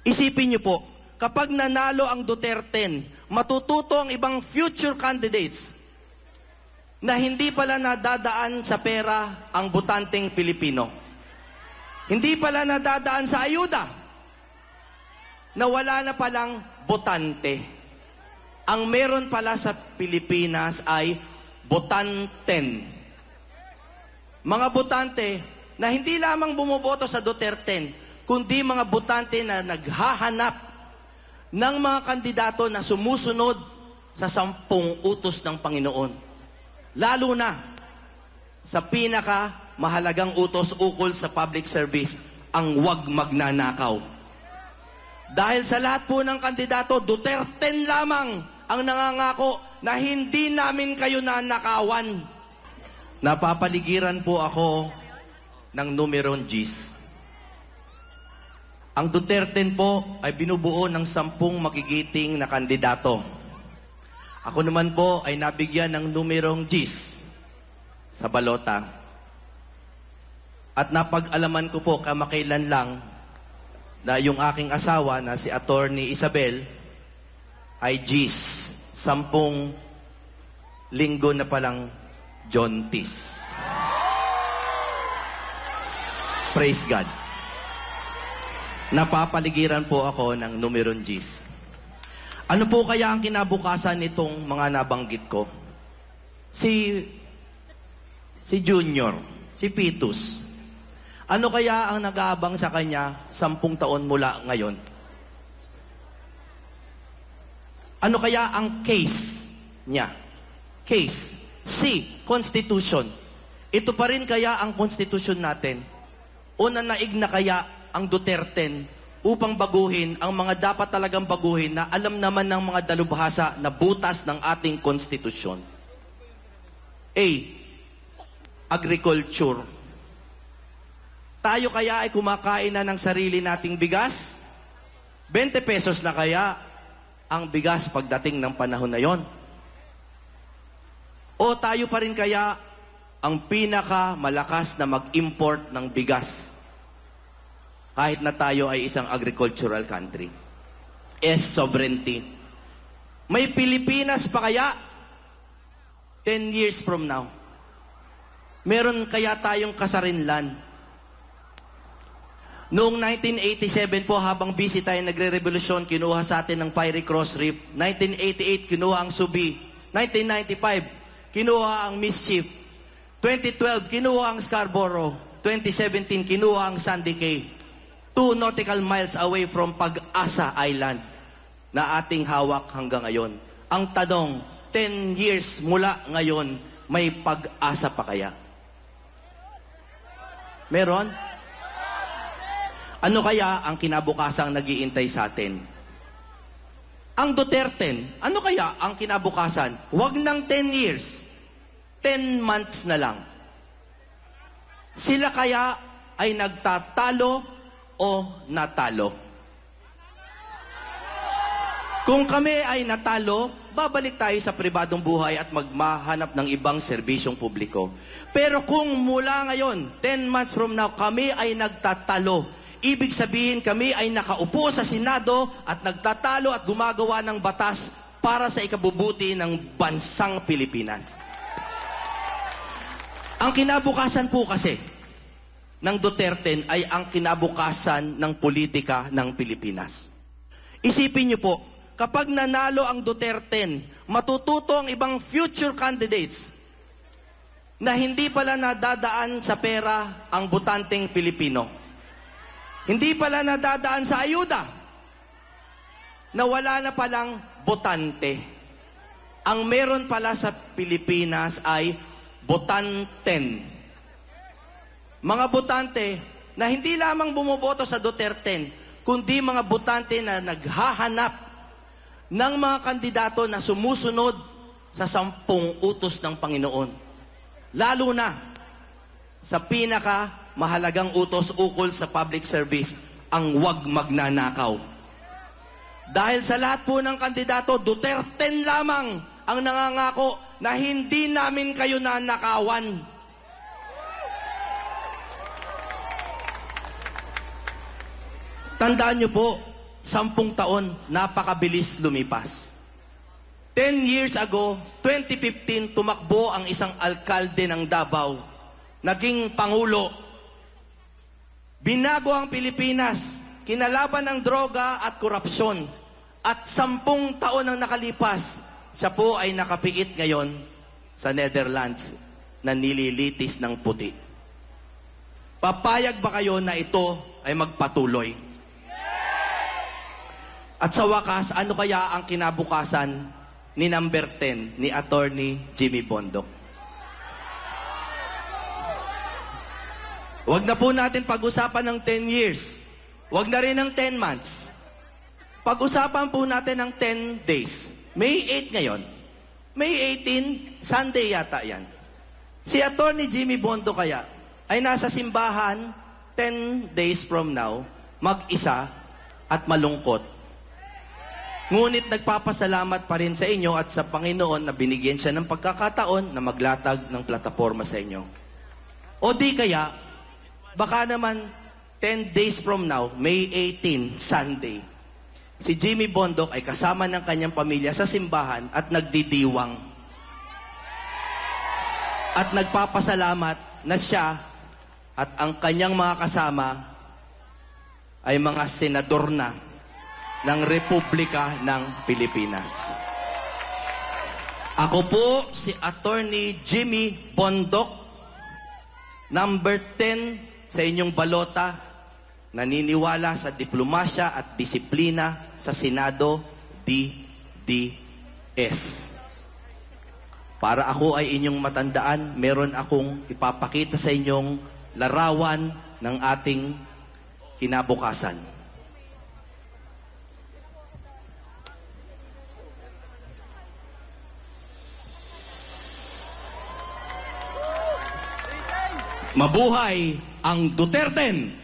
Isipin niyo po, kapag nanalo ang Duterte, matututo ang ibang future candidates na hindi pala nadadaan sa pera ang botanteng Pilipino. Hindi pala nadadaan sa ayuda, na wala na palang botante. Ang meron pala sa Pilipinas ay botanten. Mga botante na hindi lamang bumoboto sa Duterte, kundi mga botante na naghahanap ng mga kandidato na sumusunod sa 10 utos ng Panginoon. Lalo na sa mahalagang utos ukol sa public service, ang huwag magnanakaw. Dahil sa lahat po ng kandidato, Duterte lamang ang nangangako na hindi namin kayo nanakawan. Napapaligiran po ako ng numerong Gs. Ang Duterte po ay binubuo ng 10 magigiting na kandidato. Ako naman po ay nabigyan ng numerong Gs sa balota. At napag-alaman ko po kamakailan lang na yung aking asawa na si Attorney Isabel ay Gs. 10 linggo na palang Jontis. Praise God. Napapaligiran po ako ng numerong Gs. Ano po kaya ang kinabukasan nitong mga nabanggit ko? Si Junior, si Pitus. Ano kaya ang nag-aabang sa kanya 10 taon mula ngayon? Ano kaya ang case niya? Case. C. Constitution. Ito pa rin kaya ang Constitution natin? O nanaig na kaya ang Duterte upang baguhin ang mga dapat talagang baguhin na alam naman ng mga dalubhasa na butas ng ating konstitusyon? A. Agriculture. Tayo kaya ay kumakain na ng sarili nating bigas? 20 pesos na kaya ang bigas pagdating ng panahon na yon? O tayo pa rin kaya ang pinakamalakas na mag-import ng bigas? Kahit na tayo ay isang agricultural country. S. Sovereignty. May Pilipinas pa kaya 10 years from now? Meron kaya tayong kasarinlan? Noong 1987 po, habang busy tayo nagre-revolusyon, kinuha sa atin ng Fiery Cross Reef. 1988, kinuha ang Subi. 1995, kinuha ang Mischief. 2012, kinuha ang Scarborough. 2017, kinuha ang Sandy Cay. 2 nautical miles away from Pag-asa Island na ating hawak hanggang ngayon. Ang tanong, 10 years mula ngayon, may pag-asa pa kaya? Meron? Ano kaya ang kinabukasang nag-iintay sa atin? Ang Duterte, ano kaya ang kinabukasan? Huwag ng 10 years, 10 months na lang. Sila kaya ay nagtatalo o natalo? Kung kami ay natalo, babalik tayo sa pribadong buhay at magmahanap ng ibang serbisyong publiko. Pero kung mula ngayon, 10 months from now, kami ay nagtatalo, ibig sabihin kami ay nakaupo sa Senado at nagtatalo at gumagawa ng batas para sa ikabubuti ng bansang Pilipinas. Ang kinabukasan po kasi ng Duterte ay ang kinabukasan ng politika ng Pilipinas. Isipin niyo po, kapag nanalo ang Duterte, matututo ang ibang future candidates na hindi pala nadadaan sa pera ang botanteng Pilipino. Hindi pala nadadaan sa ayuda, na wala na palang botante. Ang meron pala sa Pilipinas ay botanten. Mga botante na hindi lamang bumoboto sa Duterte, kundi mga botante na naghahanap ng mga kandidato na sumusunod sa 10 utos ng Panginoon. Lalo na sa mahalagang utos ukol sa public service, ang huwag magnanakaw. Dahil sa lahat po ng kandidato, Duterte lamang ang nangangako na hindi namin kayo nanakawan. Tandaan niyo po, 10 taon, napakabilis lumipas. 10 years ago, 2015, tumakbo ang isang alkalde ng Davao, naging pangulo. Binago ang Pilipinas, kinalaban ang droga at korupsyon. At 10 taon ang nakalipas, siya po ay nakapiit ngayon sa Netherlands na nililitis ng puti. Papayag ba kayo na ito ay magpatuloy? At sa wakas, ano kaya ang kinabukasan ni number 10 ni Attorney Jimmy Bondoc? Huwag na po natin pag-usapan ng 10 years. Huwag na rin ng 10 months. Pag-usapan po natin ng 10 days. May 8 ngayon. May 18, Sunday yata yan. Si Attorney Jimmy Bondoc kaya ay nasa simbahan 10 days from now, mag-isa at malungkot. Ngunit nagpapasalamat pa rin sa inyo at sa Panginoon na binigyan siya ng pagkakataon na maglatag ng plataforma sa inyo. O di kaya, baka naman 10 days from now, May 18, Sunday, si Jimmy Bondoc ay kasama ng kanyang pamilya sa simbahan at nagdidiwang. At nagpapasalamat na siya at ang kanyang mga kasama ay mga senador na ng Republika ng Pilipinas. Ako po si Attorney Jimmy Bondoc, number 10 sa inyong balota, naniniwala sa diplomasya at disiplina sa Senado DDS. Para ako ay inyong matandaan, meron akong ipapakita sa inyong larawan ng ating kinabukasan. Mabuhay ang Duterte!